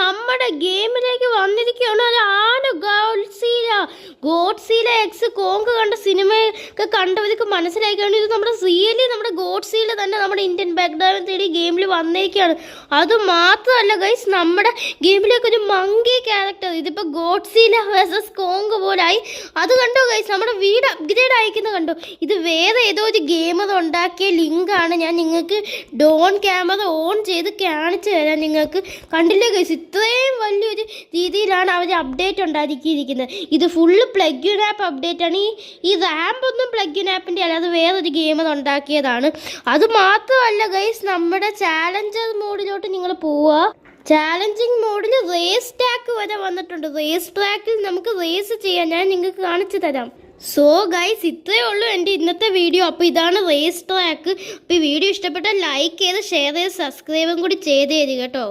നമ്മുടെ ഗെയിമിലേക്ക് വന്നിരിക്കുകയാണ് ഒരു ഗോഡ്സീല എക്സ് കോങ്ക് കണ്ട സിനിമയൊക്കെ കണ്ടവർക്ക് മനസ്സിലാക്കുകയാണ് ഇത് നമ്മുടെ ഗോഡ്സീല തന്നെ നമ്മുടെ ഇന്ത്യൻ ബാക്ക്ഗ്രൗണ്ട് തേടി ഗെയിമിൽ വന്നിരിക്കുകയാണ്. അത് മാത്രമല്ല ഗൈസ്, നമ്മുടെ ഗെയിമിലേക്ക് ഒരു മങ്കി ക്യാരക്ടർ, ഇതിപ്പോൾ ഗോഡ്സീല വേഴ്സസ് കോങ്ക് പോലായി. അത് കണ്ടോ ഗൈസ്, നമ്മുടെ വീട് അപ്ഗ്രേഡ് അയക്കുന്നത് കണ്ടോ. ഇത് വേറെ ഏതോ ഒരു ഗെയിമർ ഉണ്ടാക്കിയ ലിങ്കാണ്. ഞാൻ നിങ്ങൾക്ക് ഡോൺ ക്യാമറ ഓൺ ചെയ്ത് കാണിച്ചു തരാം. നിങ്ങൾക്ക് കണ്ടില്ലേ ഗൈസ്, ഇത്രയും വലിയൊരു രീതിയിലാണ് അവർ അപ്ഡേറ്റ് ഉണ്ടാക്കിയിരിക്കുന്നത്. ഇത് ഫുള്ള് പ്ലഗ് ആപ്പ് അപ്ഡേറ്റ് ആണ്. ഈ റാമ്പ് ഒന്നും പ്ലഗ് ആപ്പിൻ്റെ അല്ല, അത് വേറൊരു ഗെയിമർ ഉണ്ടാക്കിയതാണ്. അത് മാത്രമല്ല ഗൈസ്, നമ്മുടെ ചാലഞ്ചർ മോഡിലോട്ട് നിങ്ങൾ പോവുക. ചാലഞ്ചിങ് മോഡിൽ റേസ് ട്രാക്ക് വരെ വന്നിട്ടുണ്ട്. റേസ് ട്രാക്കിൽ നമുക്ക് റേസ് ചെയ്യാം. ഞാൻ നിങ്ങൾക്ക് കാണിച്ചു തരാം. സോ ഗൈസ്, ഇത്രയേ ഉള്ളൂ എൻ്റെ ഇന്നത്തെ വീഡിയോ. അപ്പോൾ ഇതാണ് റേസ് ട്രാക്ക്. അപ്പോൾ ഈ വീഡിയോ ഇഷ്ടപ്പെട്ടാൽ ലൈക്ക് ചെയ്ത് ഷെയർ ചെയ്ത് സബ്സ്ക്രൈബും കൂടി ചെയ്ത് തരിക കേട്ടോ.